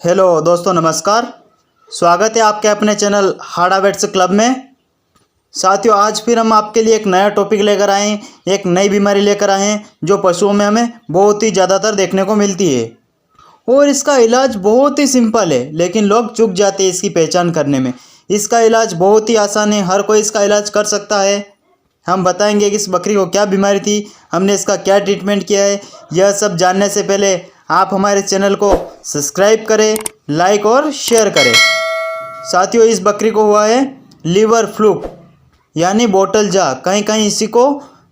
Hello दोस्तों, नमस्कार। स्वागत है आपके अपने चैनल हाड़ा वेट्स क्लब में। साथियों, आज फिर हम आपके लिए एक नया टॉपिक लेकर आए हैं, एक नई बीमारी लेकर आए हैं जो पशुओं में हमें बहुत ही ज़्यादातर देखने को मिलती है और इसका इलाज बहुत ही सिंपल है, लेकिन लोग चूक जाते हैं इसकी पहचान करने में। इसका इलाज बहुत ही आसान है, हर कोई इसका इलाज कर सकता है। हम बताएंगे कि इस बकरी को क्या बीमारी थी, हमने इसका क्या ट्रीटमेंट किया है। यह सब जानने से पहले आप हमारे चैनल को सब्सक्राइब करें, लाइक और शेयर करें। साथियों, इस बकरी को हुआ है लीवर फ्लूक यानी बोतल जा। कहीं कहीं इसी को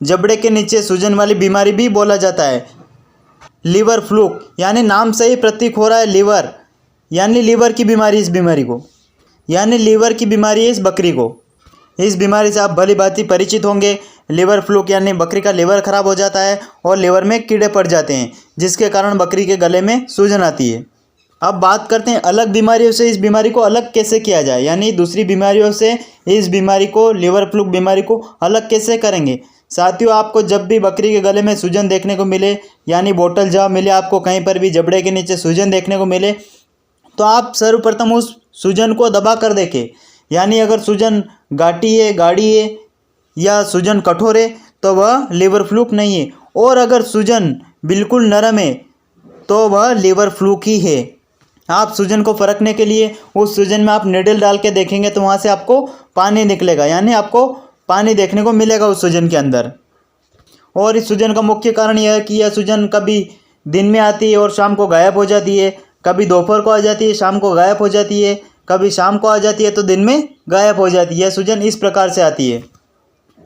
जबड़े के नीचे सूजन वाली बीमारी भी बोला जाता है। लीवर फ्लूक यानी नाम से ही प्रतीक हो रहा है लीवर, यानी लीवर की बीमारी। इस बीमारी को यानी लीवर की बीमारी है इस बकरी को। इस बीमारी से आप भली भांति परिचित होंगे। लीवर फ्लूक यानी बकरी का लीवर खराब हो जाता है और लीवर में कीड़े पड़ जाते हैं, जिसके कारण बकरी के गले में सूजन आती है। अब बात करते हैं अलग बीमारियों से इस बीमारी को अलग कैसे किया जाए, यानी दूसरी बीमारियों से इस बीमारी को, लीवर फ्लूक बीमारी को अलग कैसे करेंगे। साथियों, आपको जब भी बकरी के गले में सूजन देखने को मिले, यानी बोतल जा मिले, आपको कहीं पर भी जबड़े के नीचे सूजन देखने को मिले, तो आप सर्वप्रथम उस सूजन को दबा कर देखें। यानी अगर सूजन गाढ़ी है, या सूजन कठोर है, तो वह लीवर फ्लूक नहीं है। और अगर सूजन बिल्कुल नरम है तो वह लीवर फ्लूक ही है। आप सूजन को परखने के लिए उस सूजन में आप नीडल डाल के देखेंगे तो वहाँ से आपको पानी निकलेगा, यानी आपको पानी देखने को मिलेगा उस सूजन के अंदर। और इस सूजन का मुख्य कारण यह है कि यह सूजन कभी दिन में आती है और शाम को गायब हो जाती है, कभी दोपहर को आ जाती है, शाम को गायब हो जाती है, कभी शाम को आ जाती है तो दिन में गायब हो जाती है। यह सूजन इस प्रकार से आती है।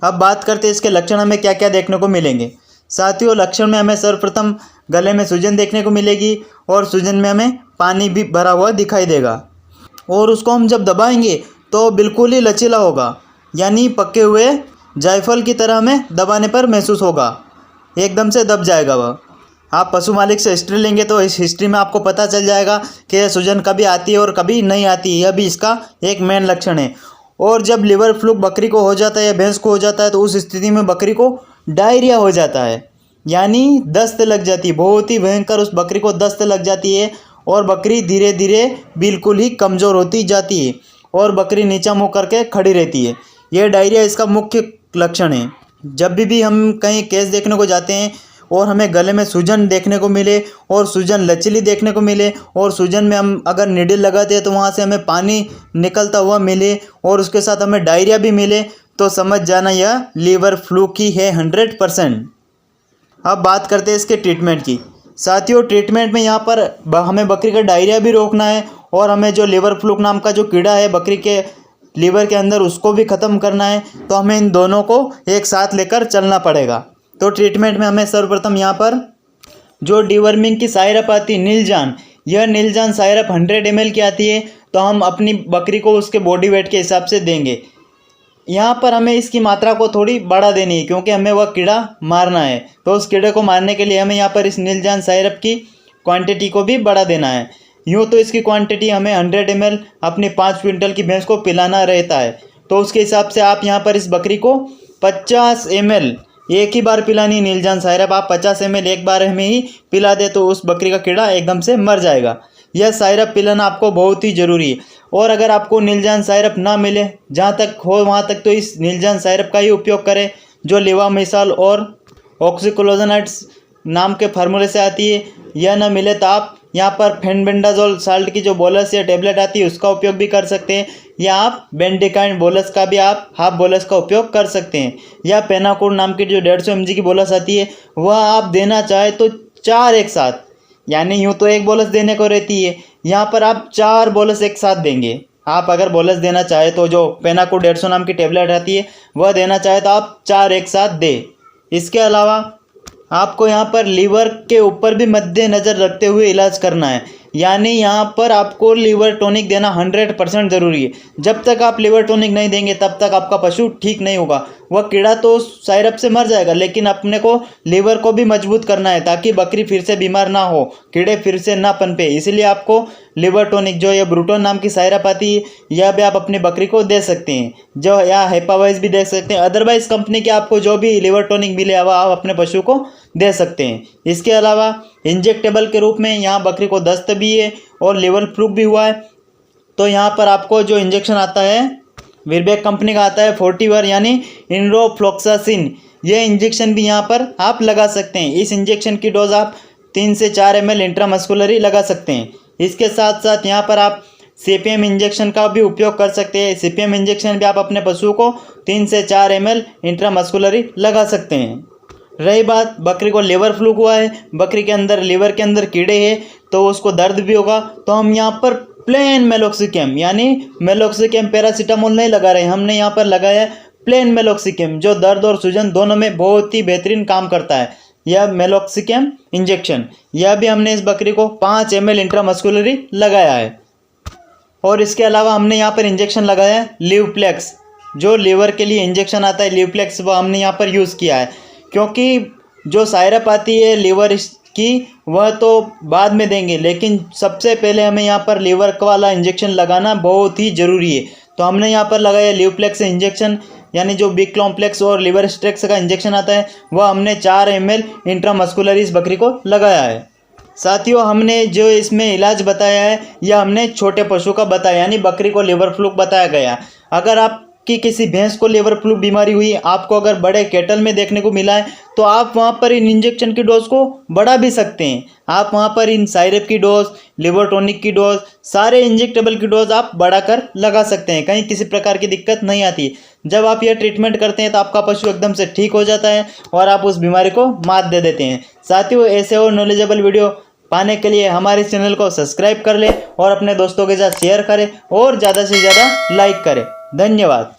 अब बात करते हैं इसके लक्षण हमें क्या क्या देखने को मिलेंगे। साथियों, लक्षण में हमें सर्वप्रथम गले में सूजन देखने को मिलेगी और सूजन में हमें पानी भी भरा हुआ दिखाई देगा। और उसको हम जब दबाएंगे तो बिल्कुल ही लचीला होगा, यानी पके हुए जायफल की तरह हमें दबाने पर महसूस होगा, एकदम से दब जाएगा वह। आप पशु मालिक से हिस्ट्री लेंगे तो इस हिस्ट्री में आपको पता चल जाएगा कि यह सूजन कभी आती है और कभी नहीं आती है। यह भी इसका एक मेन लक्षण है। और जब लीवर फ्लूक बकरी को हो जाता है या भैंस को हो जाता है तो उस स्थिति में बकरी को डायरिया हो जाता है, यानी दस्त लग जाती है। बहुत ही भयंकर उस बकरी को दस्त लग जाती है और बकरी धीरे धीरे बिल्कुल ही कमज़ोर होती जाती है और बकरी नीचा मुँह करके खड़ी रहती है। यह डायरिया इसका मुख्य लक्षण है। जब भी हम कहीं केस देखने को जाते हैं और हमें गले में सूजन देखने को मिले और सूजन लचीली देखने को मिले और सूजन में हम अगर नीडल लगाते हैं तो वहाँ से हमें पानी निकलता हुआ मिले और उसके साथ हमें डायरिया भी मिले, तो समझ जाना यह लीवर फ्लूक ही है 100%। अब बात करते हैं इसके ट्रीटमेंट की। साथियों, ट्रीटमेंट में यहाँ पर हमें बकरी का डायरिया भी रोकना है और हमें जो लीवर फ्लूक नाम का जो कीड़ा है बकरी के लीवर के अंदर, उसको भी ख़त्म करना है। तो हमें इन दोनों को एक साथ लेकर चलना पड़ेगा। तो ट्रीटमेंट में हमें सर्वप्रथम यहाँ पर जो डिवर्मिंग की सायरप आती है नीलजान, यह नीलजान सायरप 100 ml की आती है, तो हम अपनी बकरी को उसके बॉडी वेट के हिसाब से देंगे। यहाँ पर हमें इसकी मात्रा को थोड़ी बढ़ा देनी है क्योंकि हमें वह कीड़ा मारना है। तो उस कीड़े को मारने के लिए हमें यहाँ पर इस नीलजान सायरप की क्वांटिटी को भी बढ़ा देना है। यूँ तो इसकी क्वांटिटी हमें 100 ml अपनी 5 क्विंटल की भैंस को पिलाना रहता है, तो उसके हिसाब से आप यहाँ पर इस बकरी को 50 ml एक ही बार पिलानी नीलजान सायरप। आप 50 ml एक बार में ही पिला दे तो उस बकरी का कीड़ा एकदम से मर जाएगा। यह सायरप पिलाना आपको बहुत ही ज़रूरी है। और अगर आपको नीलजान सायरप ना मिले, जहाँ तक हो वहाँ तक, तो इस नीलजान सायरप का ही उपयोग करें जो लेवामिसाल और ऑक्सीक्लोजोनाइड्स नाम के फार्मूले से आती है। यह ना मिले तो आप यहाँ पर फेनबेंडाजोल साल्ट की जो बोलस या टेबलेट आती है उसका उपयोग भी कर सकते हैं, या आप बेंडिकाइन बोलस का भी आप हाफ बोलस का उपयोग कर सकते हैं, या पेनाकोड नाम की जो 150 mg की बोलस आती है वह आप देना चाहे तो 4 एक साथ, यानी यूँ तो एक बोलस देने को रहती है, यहाँ पर आप 4 बोलस एक साथ देंगे। आप अगर बोलस देना चाहे तो जो पेनाकोड 150 नाम की टेबलेट आती है वह देना चाहे तो आप 4 एक साथ दें। इसके अलावा आपको यहाँ पर लीवर के ऊपर भी मद्देनज़र रखते हुए इलाज करना है, यानी यहाँ पर आपको लीवर टॉनिक देना 100% ज़रूरी है। जब तक आप लीवर टॉनिक नहीं देंगे तब तक आपका पशु ठीक नहीं होगा। वह कीड़ा तो सायरप से मर जाएगा, लेकिन अपने को लीवर को भी मजबूत करना है ताकि बकरी फिर से बीमार ना हो, कीड़े फिर से ना पनपे। इसलिए आपको लिवर टॉनिक जो ये ब्रूटोन नाम की सायरप आती है, यह भी आप अपनी बकरी को दे सकते हैं, जो या हेपावाइज भी दे सकते हैं। अदरवाइज कंपनी के आपको जो भी लिवर टॉनिक मिले वह आप अपने पशु को दे सकते हैं। इसके अलावा इंजेक्टेबल के रूप में यहाँ बकरी को दस्त भी है और लिवर फ्लू भी हुआ है, तो यहाँ पर आपको जो इंजेक्शन आता है वीरबैक कंपनी का आता है 40 यानी इनरोफ्लॉक्सासिन, ये इंजेक्शन भी यहाँ पर आप लगा सकते हैं। इस इंजेक्शन की डोज आप 3 से 4 ml इंट्रामस्कुलरी लगा सकते हैं। इसके साथ साथ यहाँ पर आप CPM इंजेक्शन का भी उपयोग कर सकते हैं। CPM इंजेक्शन भी आप अपने पशु को 3 से 4 ml इंट्रामस्कुलरी लगा सकते हैं। रही बात बकरी को लिवर फ्लू हुआ है, बकरी के अंदर लिवर के अंदर कीड़े हैं तो उसको दर्द भी होगा, तो हम यहाँ पर प्लेन मेलोक्सिकम यानी मेलोक्सिकम पैरासीटामोल नहीं लगा रहे, हमने यहाँ पर लगाया है प्लेन मेलोक्सिकम, जो दर्द और सूजन दोनों में बहुत ही बेहतरीन काम करता है। यह मेलोक्सिकम इंजेक्शन, यह भी हमने इस बकरी को 5 ml इंट्रामस्कुलरी लगाया है। और इसके अलावा हमने यहाँ पर इंजेक्शन लगाया है लिवप्लेक्स, जो लीवर के लिए इंजेक्शन आता है लिवप्लेक्स, वो हमने यहाँ पर यूज़ किया है। क्योंकि जो सायरप आती है लीवर की वह तो बाद में देंगे, लेकिन सबसे पहले हमें यहाँ पर लीवर वाला इंजेक्शन लगाना बहुत ही ज़रूरी है। तो हमने यहाँ पर लगाया लिवप्लेक्स इंजेक्शन, यानी जो बिग कॉम्प्लेक्स और लिवर स्ट्रेक्स का इंजेक्शन आता है वह हमने 4 ml इंट्रामस्कुलरी इस बकरी को लगाया है। साथियों, हमने जो इसमें इलाज बताया है यह हमने छोटे पशु का बताया, यानी बकरी को लिवर फ्लू बताया गया। अगर आपकी किसी भैंस को लिवर फ्लू बीमारी हुई, आपको अगर बड़े कैटल में देखने को मिला है, तो आप वहाँ पर इन इंजेक्शन की डोज को बढ़ा भी सकते हैं। आप वहाँ पर इन सायरप की डोज, लिवर टॉनिक की डोज, सारे इंजेक्टेबल की डोज आप बढ़ाकर लगा सकते हैं, कहीं किसी प्रकार की दिक्कत नहीं आती। जब आप यह ट्रीटमेंट करते हैं तो आपका पशु एकदम से ठीक हो जाता है और आप उस बीमारी को मात दे देते हैं। साथियों, ऐसे और नॉलेजेबल वीडियो पाने के लिए हमारे चैनल को सब्सक्राइब कर लें और अपने दोस्तों के साथ शेयर करें और ज़्यादा से ज़्यादा लाइक करें। धन्यवाद।